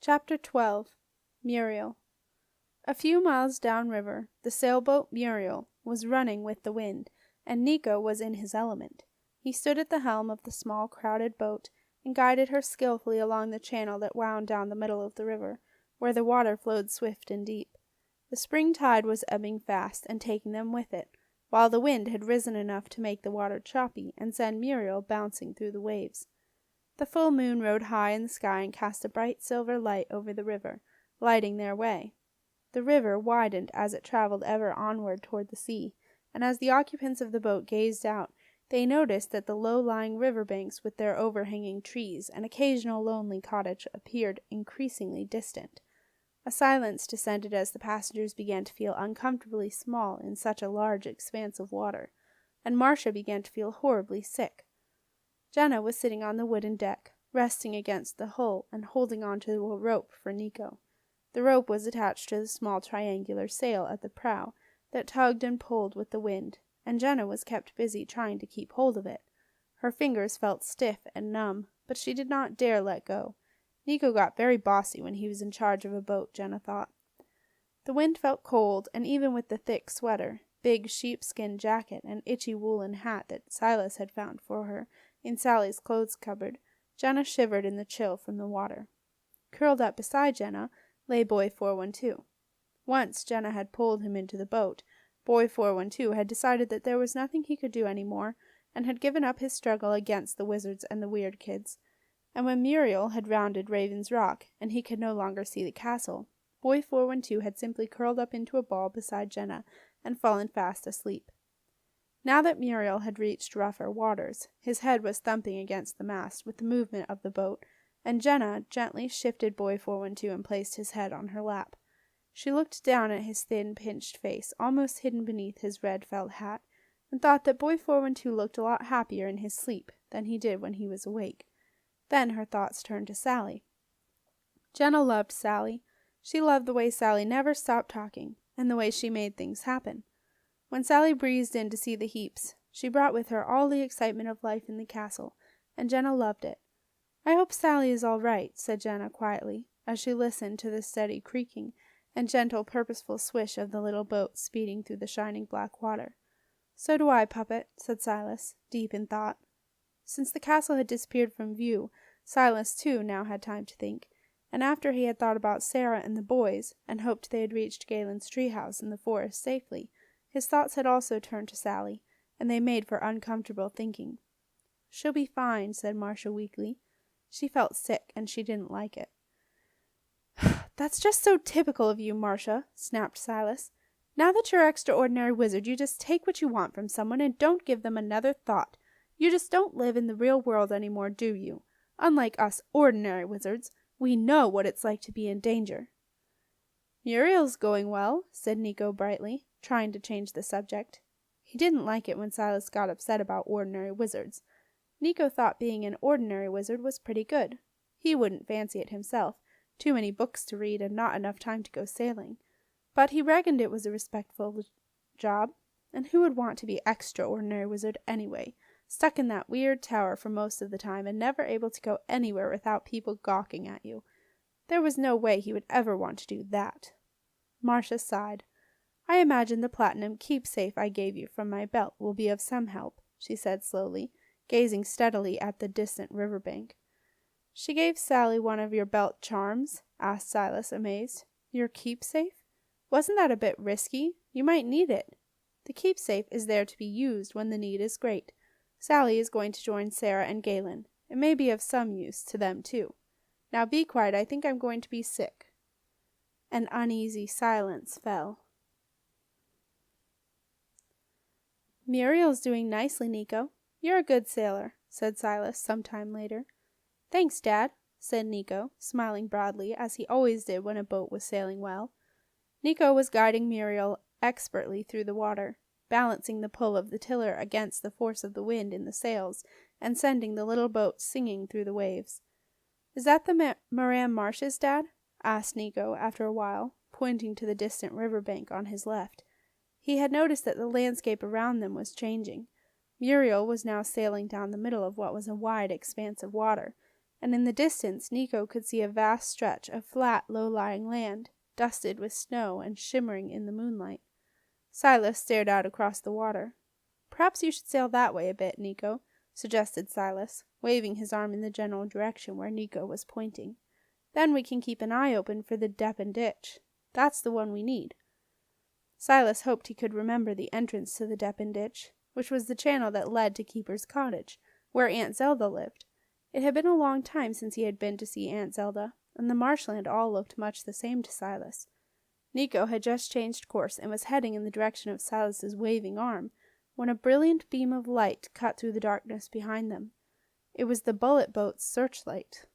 Chapter 12. Muriel. A few miles downriver, the sailboat Muriel was running with the wind, and Nico was in his element. He stood at the helm of the small, crowded boat, and guided her skillfully along the channel that wound down the middle of the river, where the water flowed swift and deep. The spring tide was ebbing fast and taking them with it, while the wind had risen enough to make the water choppy and send Muriel bouncing through the waves. The full moon rode high in the sky and cast a bright silver light over the river, lighting their way. The river widened as it traveled ever onward toward the sea, and as the occupants of the boat gazed out, they noticed that the low-lying river banks with their overhanging trees and occasional lonely cottage appeared increasingly distant. A silence descended as the passengers began to feel uncomfortably small in such a large expanse of water, and Marcia began to feel horribly sick. Jenna was sitting on the wooden deck, resting against the hull and holding on to a rope for Nico. The rope was attached to the small triangular sail at the prow that tugged and pulled with the wind, and Jenna was kept busy trying to keep hold of it. Her fingers felt stiff and numb, but she did not dare let go. Nico got very bossy when he was in charge of a boat, Jenna thought. The wind felt cold, and even with the thick sweater, big sheepskin jacket, and itchy woolen hat that Silas had found for her in Sally's clothes cupboard, Jenna shivered in the chill from the water. Curled up beside Jenna lay Boy 412. Once Jenna had pulled him into the boat. Boy 412 had decided that there was nothing he could do any more, and had given up his struggle against the wizards and the weird kids. And when Muriel had rounded Raven's Rock, and he could no longer see the castle, Boy 412 had simply curled up into a ball beside Jenna and fallen fast asleep. Now that Muriel had reached rougher waters, his head was thumping against the mast with the movement of the boat, and Jenna gently shifted Boy 412 and placed his head on her lap. She looked down at his thin, pinched face, almost hidden beneath his red felt hat, and thought that Boy 412 looked a lot happier in his sleep than he did when he was awake. Then her thoughts turned to Sally. Jenna loved Sally. She loved the way Sally never stopped talking, and the way she made things happen. When Sally breezed in to see the Heaps, she brought with her all the excitement of life in the castle, and Jenna loved it. "I hope Sally is all right," said Jenna quietly, as she listened to the steady creaking and gentle, purposeful swish of the little boat speeding through the shining black water. "So do I, Puppet," said Silas, deep in thought. Since the castle had disappeared from view, Silas, too, now had time to think, and after he had thought about Sarah and the boys, and hoped they had reached Galen's treehouse in the forest safely, his thoughts had also turned to Sally, and they made for uncomfortable thinking. "She'll be fine," said Marcia weakly. She felt sick, and she didn't like it. "That's just so typical of you, Marcia," snapped Silas. "Now that you're extraordinary wizard, you just take what you want from someone and don't give them another thought. You just don't live in the real world anymore, do you? Unlike us ordinary wizards, we know what it's like to be in danger." "Muriel's going well," said Nico brightly, trying to change the subject. He didn't like it when Silas got upset about ordinary wizards. Nico thought being an ordinary wizard was pretty good. He wouldn't fancy it himself, too many books to read and not enough time to go sailing. But he reckoned it was a respectful job, and who would want to be extraordinary wizard anyway, stuck in that weird tower for most of the time and never able to go anywhere without people gawking at you? There was no way he would ever want to do that. Marcia sighed. "I imagine the platinum keepsake I gave you from my belt will be of some help," she said slowly, gazing steadily at the distant river bank. "She gave Sally one of your belt charms?" asked Silas, amazed. "Your keepsake? Wasn't that a bit risky? You might need it." "The keepsake is there to be used when the need is great. Sally is going to join Sarah and Galen. It may be of some use to them, too. Now be quiet, I think I'm going to be sick." An uneasy silence fell. "Muriel's doing nicely, Nico. You're a good sailor," said Silas some time later. "Thanks, Dad," said Nico, smiling broadly, as he always did when a boat was sailing well. Nico was guiding Muriel expertly through the water, balancing the pull of the tiller against the force of the wind in the sails, and sending the little boat singing through the waves. "Is that the Moran Marshes, Dad?" asked Nico after a while, pointing to the distant river bank on his left. He had noticed that the landscape around them was changing. Muriel was now sailing down the middle of what was a wide expanse of water, and in the distance Nico could see a vast stretch of flat, low-lying land, dusted with snow and shimmering in the moonlight. Silas stared out across the water. "Perhaps you should sail that way a bit, Nico," suggested Silas, waving his arm in the general direction where Nico was pointing. "Then we can keep an eye open for the Deppen ditch. That's the one we need." Silas hoped he could remember the entrance to the Deppen ditch, which was the channel that led to Keeper's cottage, where Aunt Zelda lived. It had been a long time since he had been to see Aunt Zelda, and the marshland all looked much the same to Silas. Nico had just changed course and was heading in the direction of Silas's waving arm, when a brilliant beam of light cut through the darkness behind them. It was the bullet boat's searchlight.